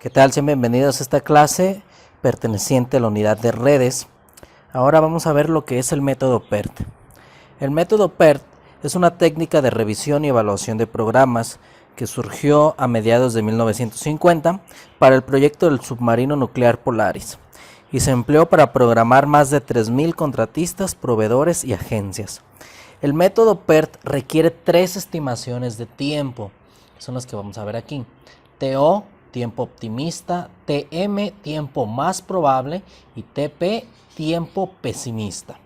¿Qué tal? Sean bienvenidos a esta clase perteneciente a la unidad de redes. Ahora vamos a ver lo que es el método PERT. El método PERT es una técnica de revisión y evaluación de programas que surgió a mediados de 1950 para el proyecto del submarino nuclear Polaris y se empleó para programar más de 3.000 contratistas, proveedores y agencias. El método PERT requiere tres estimaciones de tiempo, son las que vamos a ver aquí. TO, tiempo optimista, TM, tiempo más probable y TP, tiempo pesimista.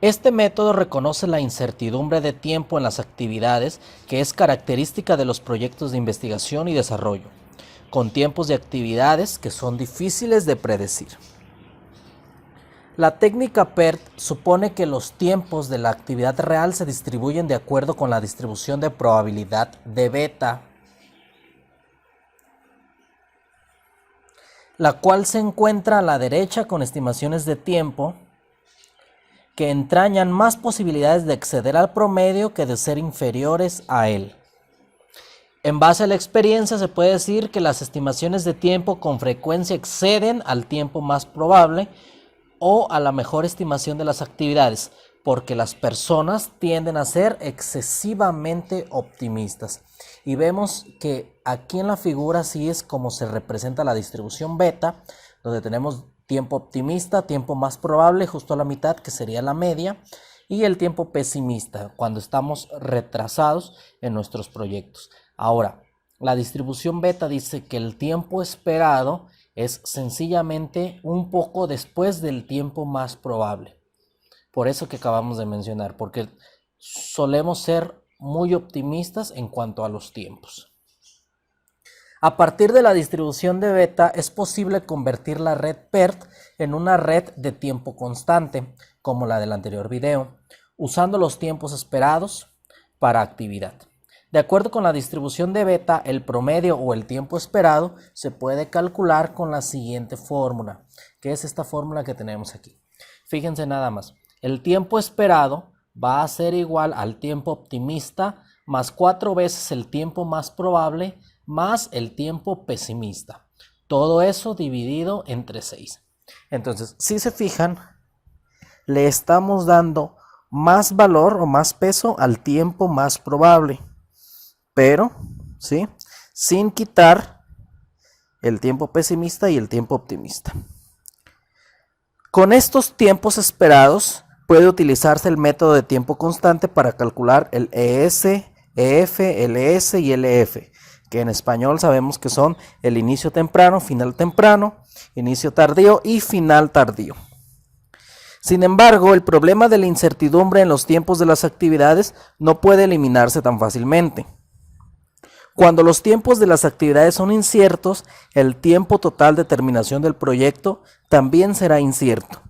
Este método reconoce la incertidumbre de tiempo en las actividades que es característica de los proyectos de investigación y desarrollo, con tiempos de actividades que son difíciles de predecir. La técnica PERT supone que los tiempos de la actividad real se distribuyen de acuerdo con la distribución de probabilidad de beta, la cual se encuentra a la derecha con estimaciones de tiempo que entrañan más posibilidades de exceder al promedio que de ser inferiores a él. En base a la experiencia se puede decir que las estimaciones de tiempo con frecuencia exceden al tiempo más probable o a la mejor estimación de las actividades, porque las personas tienden a ser excesivamente optimistas. Y vemos que aquí en la figura sí es como se representa la distribución beta, donde tenemos tiempo optimista, tiempo más probable, justo a la mitad, que sería la media, y el tiempo pesimista, cuando estamos retrasados en nuestros proyectos. Ahora, la distribución beta dice que el tiempo esperado es sencillamente un poco después del tiempo más probable. Por eso que acabamos de mencionar, porque solemos ser muy optimistas en cuanto a los tiempos. A partir de la distribución de beta es posible convertir la red PERT en una red de tiempo constante, como la del anterior video, usando los tiempos esperados para actividad. De acuerdo con la distribución de beta, el promedio o el tiempo esperado se puede calcular con la siguiente fórmula, que es esta fórmula que tenemos aquí. Fíjense nada más, el tiempo esperado va a ser igual al tiempo optimista más 4 veces el tiempo más probable más el tiempo pesimista. Todo eso dividido entre 6. Entonces, si se fijan, le estamos dando más valor o más peso al tiempo más probable, pero ¿sí? Sin quitar el tiempo pesimista y el tiempo optimista. Con estos tiempos esperados puede utilizarse el método de tiempo constante para calcular el ES, EF, LS y LF, que en español sabemos que son el inicio temprano, final temprano, inicio tardío y final tardío. Sin embargo, el problema de la incertidumbre en los tiempos de las actividades no puede eliminarse tan fácilmente. Cuando los tiempos de las actividades son inciertos, el tiempo total de terminación del proyecto también será incierto.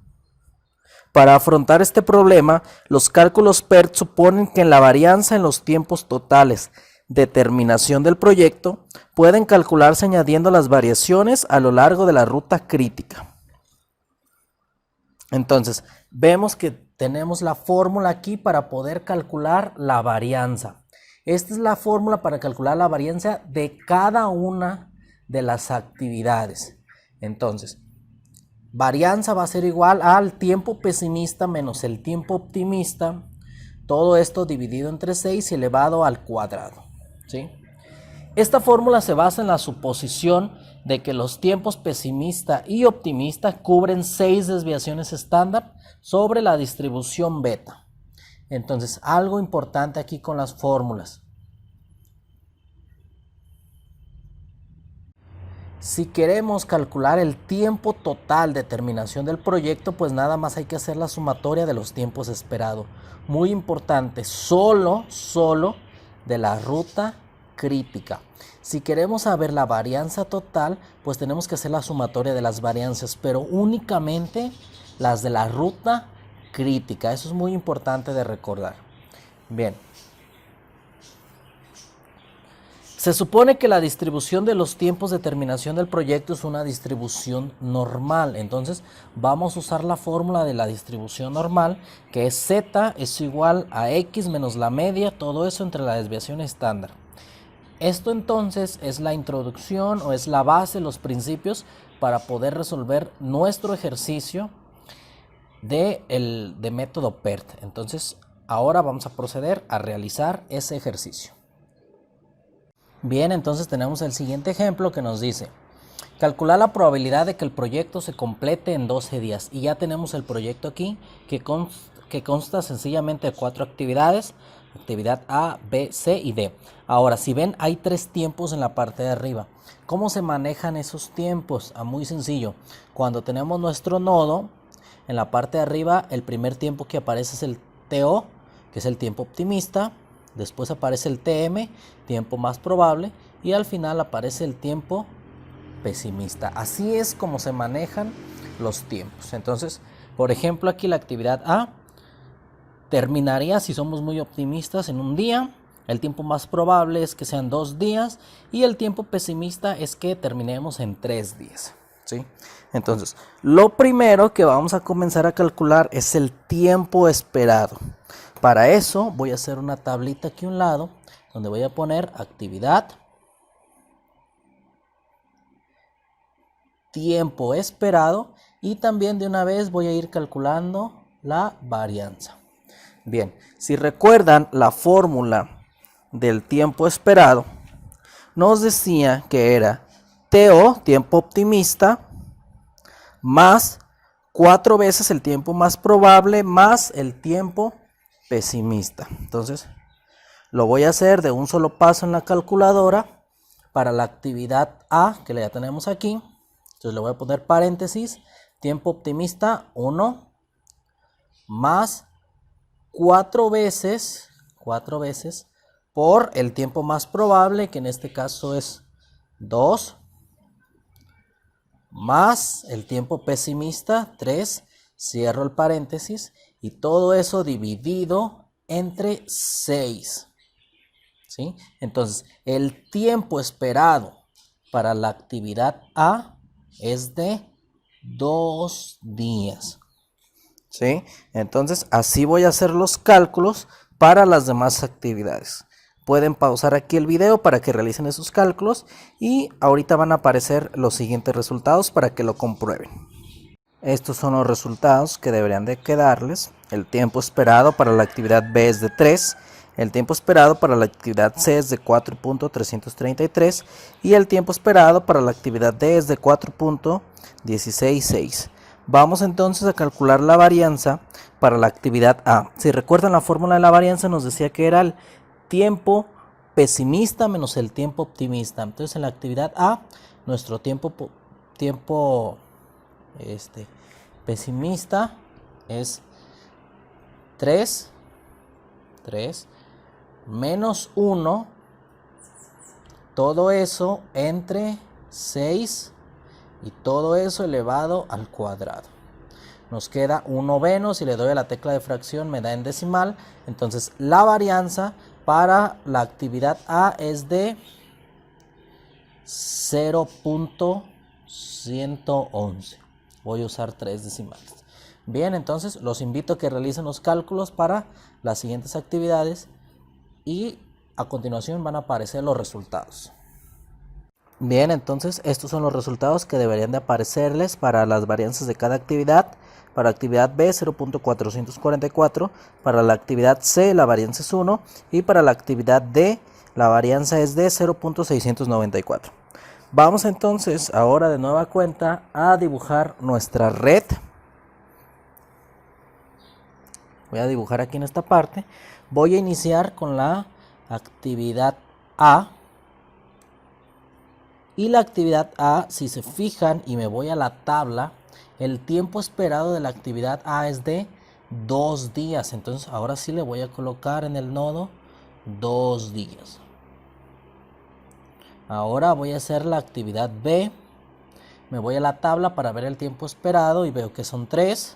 Para afrontar este problema, los cálculos PERT suponen que la varianza en los tiempos totales de terminación del proyecto pueden calcularse añadiendo las variaciones a lo largo de la ruta crítica. Entonces, vemos que tenemos la fórmula aquí para poder calcular la varianza. Esta es la fórmula para calcular la varianza de cada una de las actividades. Entonces, varianza va a ser igual al tiempo pesimista menos el tiempo optimista. Todo esto dividido entre 6 y elevado al cuadrado, ¿sí? Esta fórmula se basa en la suposición de que los tiempos pesimista y optimista cubren 6 desviaciones estándar sobre la distribución beta. Entonces, algo importante aquí con las fórmulas. Si queremos calcular el tiempo total de terminación del proyecto, pues nada más hay que hacer la sumatoria de los tiempos esperados. Muy importante, solo de la ruta crítica. Si queremos saber la varianza total, pues tenemos que hacer la sumatoria de las varianzas, pero únicamente las de la ruta crítica. Eso es muy importante de recordar. Bien. Se supone que la distribución de los tiempos de terminación del proyecto es una distribución normal. Entonces vamos a usar la fórmula de la distribución normal, que es Z es igual a X menos la media, todo eso entre la desviación estándar. Esto entonces es la introducción o es la base, los principios para poder resolver nuestro ejercicio de método PERT. Entonces ahora vamos a proceder a realizar ese ejercicio. Bien, entonces tenemos el siguiente ejemplo que nos dice: calcular la probabilidad de que el proyecto se complete en 12 días. Y ya tenemos el proyecto aquí que consta sencillamente de 4 actividades. Actividad A, B, C y D. Ahora, si ven, hay 3 tiempos en la parte de arriba. ¿Cómo se manejan esos tiempos? Muy sencillo. Cuando tenemos nuestro nodo, en la parte de arriba, el primer tiempo que aparece es el TO, que es el tiempo optimista. Después aparece el TM, tiempo más probable. Y al final aparece el tiempo pesimista. Así es como se manejan los tiempos. Entonces, por ejemplo, aquí la actividad A terminaría, si somos muy optimistas, en un día. El tiempo más probable es que sean 2 días y el tiempo pesimista es que terminemos en 3 días. ¿Sí? Entonces, lo primero que vamos a comenzar a calcular es el tiempo esperado. Para eso voy a hacer una tablita aquí a un lado donde voy a poner actividad, tiempo esperado, y también de una vez voy a ir calculando la varianza. Bien, si recuerdan la fórmula del tiempo esperado, nos decía que era TO, tiempo optimista, más 4 veces el tiempo más probable más el tiempo pesimista. Entonces, lo voy a hacer de un solo paso en la calculadora para la actividad A, que ya tenemos aquí. Entonces le voy a poner paréntesis, tiempo optimista 1 más 4 veces por el tiempo más probable, que en este caso es 2, más el tiempo pesimista 3, cierro el paréntesis, y todo eso dividido entre 6. ¿Sí? Entonces, el tiempo esperado para la actividad A es de 2 días. ¿Sí? Entonces, así voy a hacer los cálculos para las demás actividades. Pueden pausar aquí el video para que realicen esos cálculos y ahorita van a aparecer los siguientes resultados para que lo comprueben. Estos son los resultados que deberían de quedarles. El tiempo esperado para la actividad B es de 3. El tiempo esperado para la actividad C es de 4.333 y el tiempo esperado para la actividad D es de 4.166. Vamos entonces a calcular la varianza para la actividad A. Si recuerdan, la fórmula de la varianza nos decía que era el tiempo pesimista menos el tiempo optimista. Entonces, en la actividad A, nuestro tiempo pesimista es 3 menos 1, todo eso entre 6 y todo eso elevado al cuadrado. Nos queda 1/9, si le doy a la tecla de fracción me da en decimal. Entonces la varianza para la actividad A es de 0.111. Voy a usar 3 decimales. Bien, entonces los invito a que realicen los cálculos para las siguientes actividades y a continuación van a aparecer los resultados. Bien, entonces estos son los resultados que deberían de aparecerles para las varianzas de cada actividad. Para la actividad B 0.444, para la actividad C la varianza es 1 y para la actividad D la varianza es de 0.694. Vamos entonces ahora de nueva cuenta a dibujar nuestra red. Voy a dibujar aquí en esta parte. Voy a iniciar con la actividad A. Y la actividad A, si se fijan y me voy a la tabla, el tiempo esperado de la actividad A es de 2 días. Entonces ahora sí le voy a colocar en el nodo 2 días. Ahora voy a hacer la actividad B. Me voy a la tabla para ver el tiempo esperado y veo que son 3.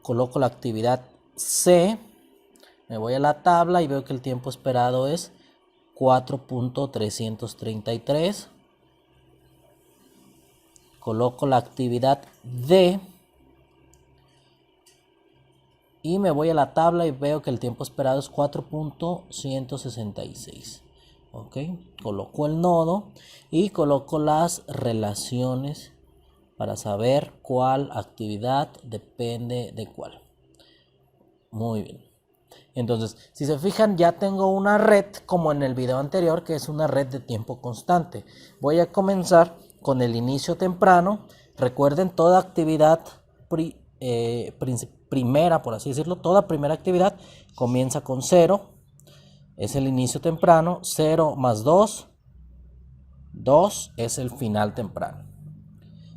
Coloco la actividad C. Me voy a la tabla y veo que el tiempo esperado es 4.333. Coloco la actividad D. Y me voy a la tabla y veo que el tiempo esperado es 4.166. Ok, coloco el nodo y coloco las relaciones para saber cuál actividad depende de cuál. Muy bien. Entonces, si se fijan, ya tengo una red como en el video anterior, que es una red de tiempo constante. Voy a comenzar con el inicio temprano. Recuerden, toda actividad primera, por así decirlo, toda primera actividad comienza con 0. Es el inicio temprano. 0 más 2, 2 es el final temprano.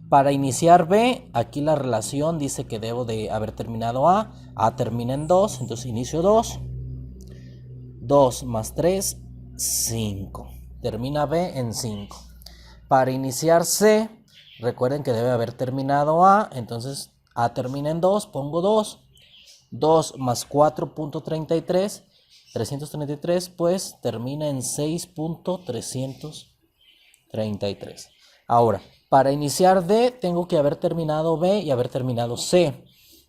Para iniciar B, aquí la relación dice que debo de haber terminado A. A termina en 2, entonces inicio 2. 2 más 3, 5. Termina B en 5. Para iniciar C, recuerden que debe haber terminado A, entonces A termina en 2, pongo 2. 2 más 4.33, 333, pues termina en 6.333. Ahora, para iniciar D, tengo que haber terminado B y haber terminado C.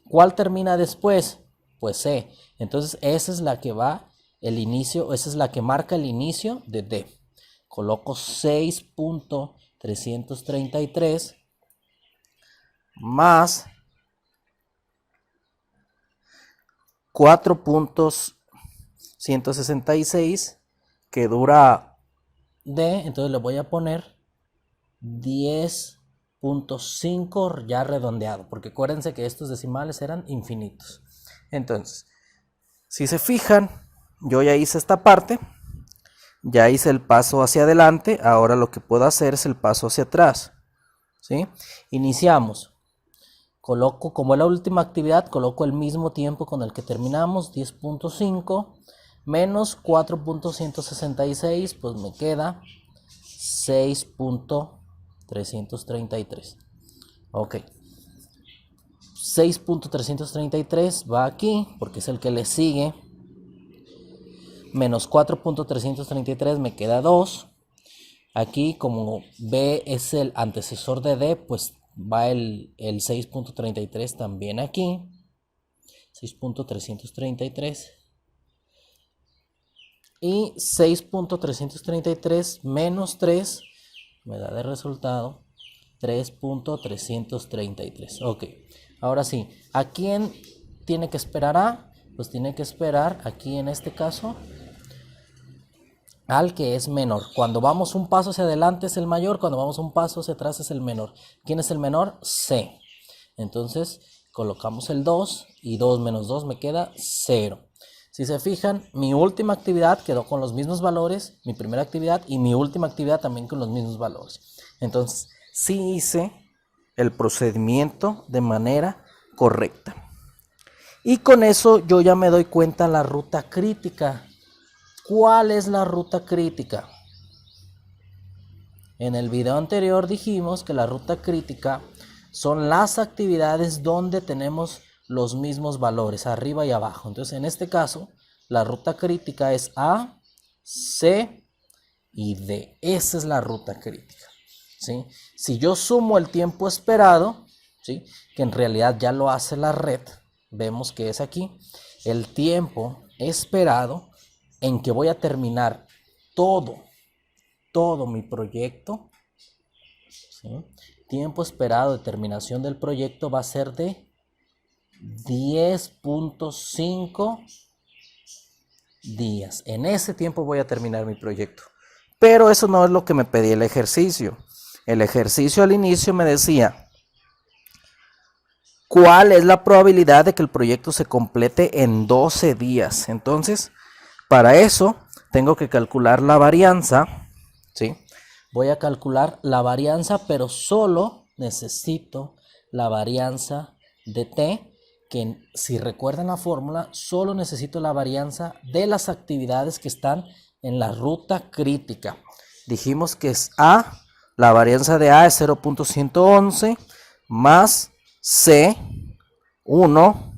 ¿Cuál termina después? Pues C. Entonces, esa es la que va el inicio, esa es la que marca el inicio de D. Coloco 6.333 más 4.166 que dura D, entonces le voy a poner 10.5 ya redondeado, porque acuérdense que estos decimales eran infinitos. Entonces, si se fijan, yo ya hice esta parte, ya hice el paso hacia adelante, ahora lo que puedo hacer es el paso hacia atrás, ¿sí? Iniciamos. Coloco, como es la última actividad, coloco el mismo tiempo con el que terminamos, 10.5 menos 4.166, pues me queda 6.333. Ok. 6.333 va aquí, porque es el que le sigue. Menos 4.333 me queda 2. Aquí, como B es el antecesor de D, pues va el 6.33 también aquí. 6.333. Y 6.333 menos 3 me da de resultado 3.333. Ok, ahora sí, ¿a quién tiene que esperar A? Pues tiene que esperar aquí en este caso al que es menor. Cuando vamos un paso hacia adelante es el mayor, cuando vamos un paso hacia atrás es el menor. ¿Quién es el menor? C. Entonces colocamos el 2 y 2 menos 2 me queda 0. Si se fijan, mi última actividad quedó con los mismos valores, mi primera actividad y mi última actividad también con los mismos valores. Entonces, sí hice el procedimiento de manera correcta. Y con eso yo ya me doy cuenta la ruta crítica. ¿Cuál es la ruta crítica? En el video anterior dijimos que la ruta crítica son las actividades donde tenemos los mismos valores, arriba y abajo. Entonces, en este caso, la ruta crítica es A, C y D. Esa es la ruta crítica, ¿sí? Si yo sumo el tiempo esperado, ¿sí?, que en realidad ya lo hace la red, vemos que es aquí, el tiempo esperado en que voy a terminar todo mi proyecto, ¿sí? Tiempo esperado de terminación del proyecto va a ser de 10.5 días. En ese tiempo voy a terminar mi proyecto. Pero eso no es lo que me pedía el ejercicio. El ejercicio al inicio me decía, ¿cuál es la probabilidad de que el proyecto se complete en 12 días? Entonces, para eso tengo que calcular la varianza, ¿sí? Voy a calcular la varianza, pero solo necesito la varianza de T, que si recuerdan la fórmula, solo necesito la varianza de las actividades que están en la ruta crítica. Dijimos que es A, la varianza de A es 0.111 más C, 1,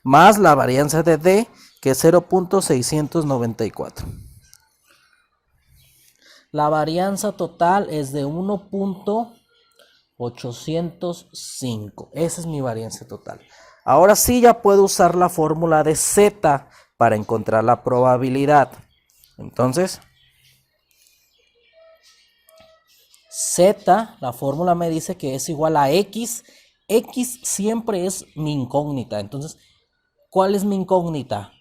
más la varianza de D, que es 0.694. La varianza total es de 1.805. Esa es mi varianza total. Ahora sí ya puedo usar la fórmula de Z para encontrar la probabilidad. Entonces, Z, la fórmula me dice que es igual a X. X siempre es mi incógnita. Entonces, ¿cuál es mi incógnita?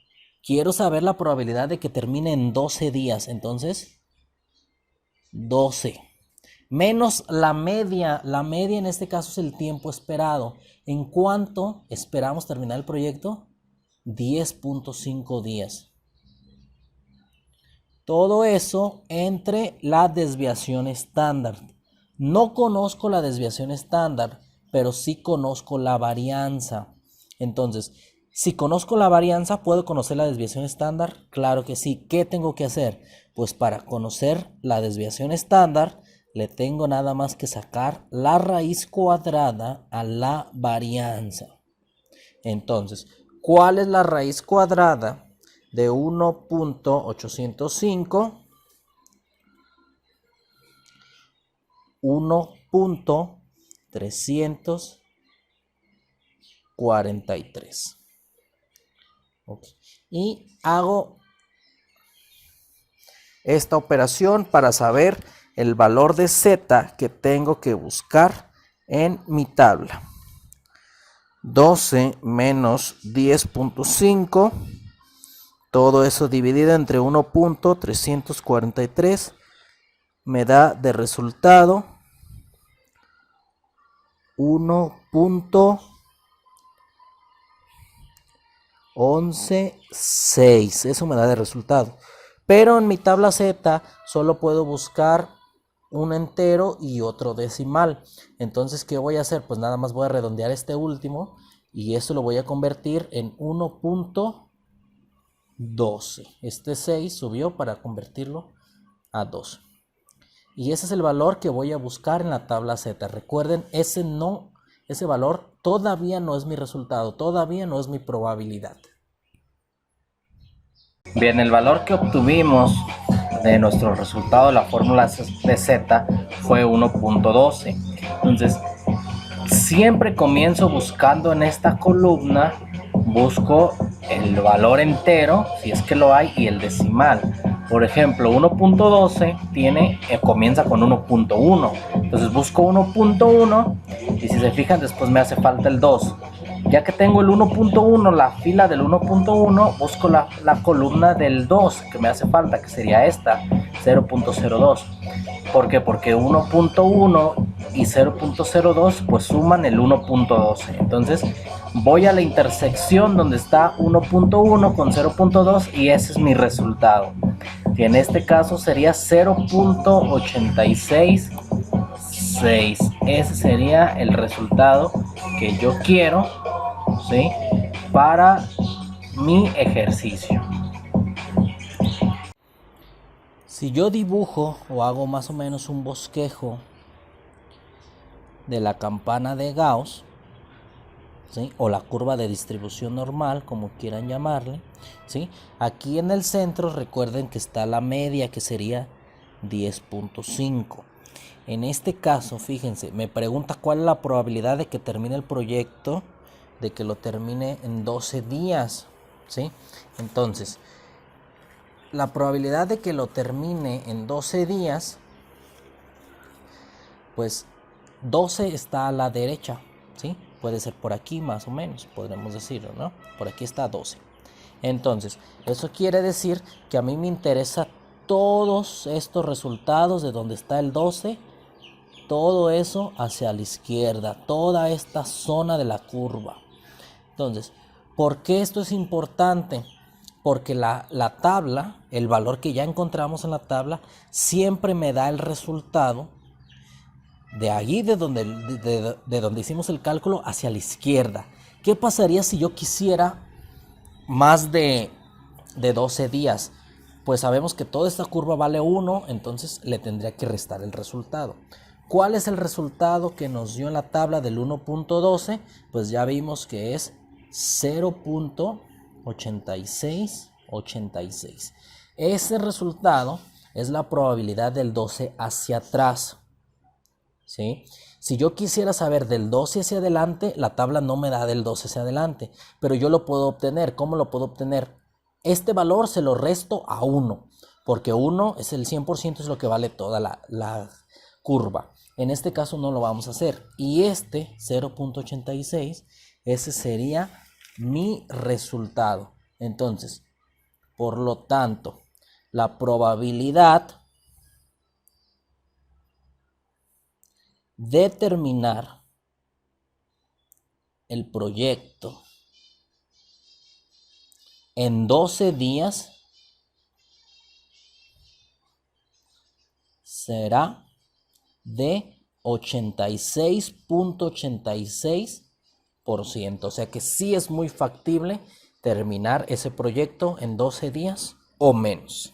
Quiero saber la probabilidad de que termine en 12 días. Entonces, 12. Menos la media. La media en este caso es el tiempo esperado. ¿En cuánto esperamos terminar el proyecto? 10.5 días. Todo eso entre la desviación estándar. No conozco la desviación estándar, pero sí conozco la varianza. Entonces, si conozco la varianza, ¿puedo conocer la desviación estándar? Claro que sí. ¿Qué tengo que hacer? Pues para conocer la desviación estándar, le tengo nada más que sacar la raíz cuadrada a la varianza. Entonces, ¿cuál es la raíz cuadrada de 1.805? 1.343. Okay. Y hago esta operación para saber el valor de Z que tengo que buscar en mi tabla. 12 menos 10.5, todo eso dividido entre 1.343 me da de resultado 1.116. Eso me da de resultado. Pero en mi tabla Z solo puedo buscar un entero y otro decimal. Entonces, ¿qué voy a hacer? Pues nada más voy a redondear este último y esto lo voy a convertir en 1.12. Este 6 subió para convertirlo a 2. Y ese es el valor que voy a buscar en la tabla Z. Recuerden, ese valor todavía no es mi resultado, todavía no es mi probabilidad. Bien, el valor que obtuvimos de nuestro resultado de la fórmula de Z fue 1.12. Entonces, siempre comienzo buscando en esta columna, busco el valor entero, si es que lo hay, y el decimal. Por ejemplo, 1.12 comienza con 1.1. Entonces busco 1.1 y si se fijan después me hace falta el 2. Ya que tengo el 1.1, la fila del 1.1, busco la columna del 2 que me hace falta, que sería esta, 0.02. ¿Por qué? Porque 1.1 y 0.02 pues suman el 1.12. Entonces voy a la intersección donde está 1.1 con 0.2 y ese es mi resultado. Que en este caso sería 0.866. Ese sería el resultado que yo quiero, ¿sí?, para mi ejercicio. Si yo dibujo o hago más o menos un bosquejo de la campana de Gauss, ¿sí?, o la curva de distribución normal, como quieran llamarle, ¿sí?, aquí en el centro recuerden que está la media, que sería 10.5. En este caso, fíjense, me pregunta cuál es la probabilidad de que termine el proyecto, de que lo termine en 12 días, ¿sí? Entonces, la probabilidad de que lo termine en 12 días, pues 12 está a la derecha, ¿sí? Puede ser por aquí más o menos, podremos decirlo, ¿no? Por aquí está 12. Entonces, eso quiere decir que a mí me interesa todos estos resultados de donde está el 12, todo eso hacia la izquierda, toda esta zona de la curva. Entonces, ¿por qué esto es importante? Porque la tabla, el valor que ya encontramos en la tabla, siempre me da el resultado de ahí, de donde hicimos el cálculo, hacia la izquierda. ¿Qué pasaría si yo quisiera más de 12 días? Pues sabemos que toda esta curva vale 1, entonces le tendría que restar el resultado. ¿Cuál es el resultado que nos dio en la tabla del 1.12? Pues ya vimos que es 0.8686. Ese resultado es la probabilidad del 12 hacia atrás, ¿sí? Si yo quisiera saber del 12 hacia adelante, la tabla no me da del 12 hacia adelante, pero yo lo puedo obtener. ¿Cómo lo puedo obtener? Este valor se lo resto a 1, porque 1 es el 100%, es lo que vale toda la curva. En este caso no lo vamos a hacer. Y este 0.86, ese sería mi resultado. Entonces, por lo tanto, la probabilidad de terminar el proyecto en 12 días será de 86.86%. O sea que sí es muy factible terminar ese proyecto en 12 días o menos.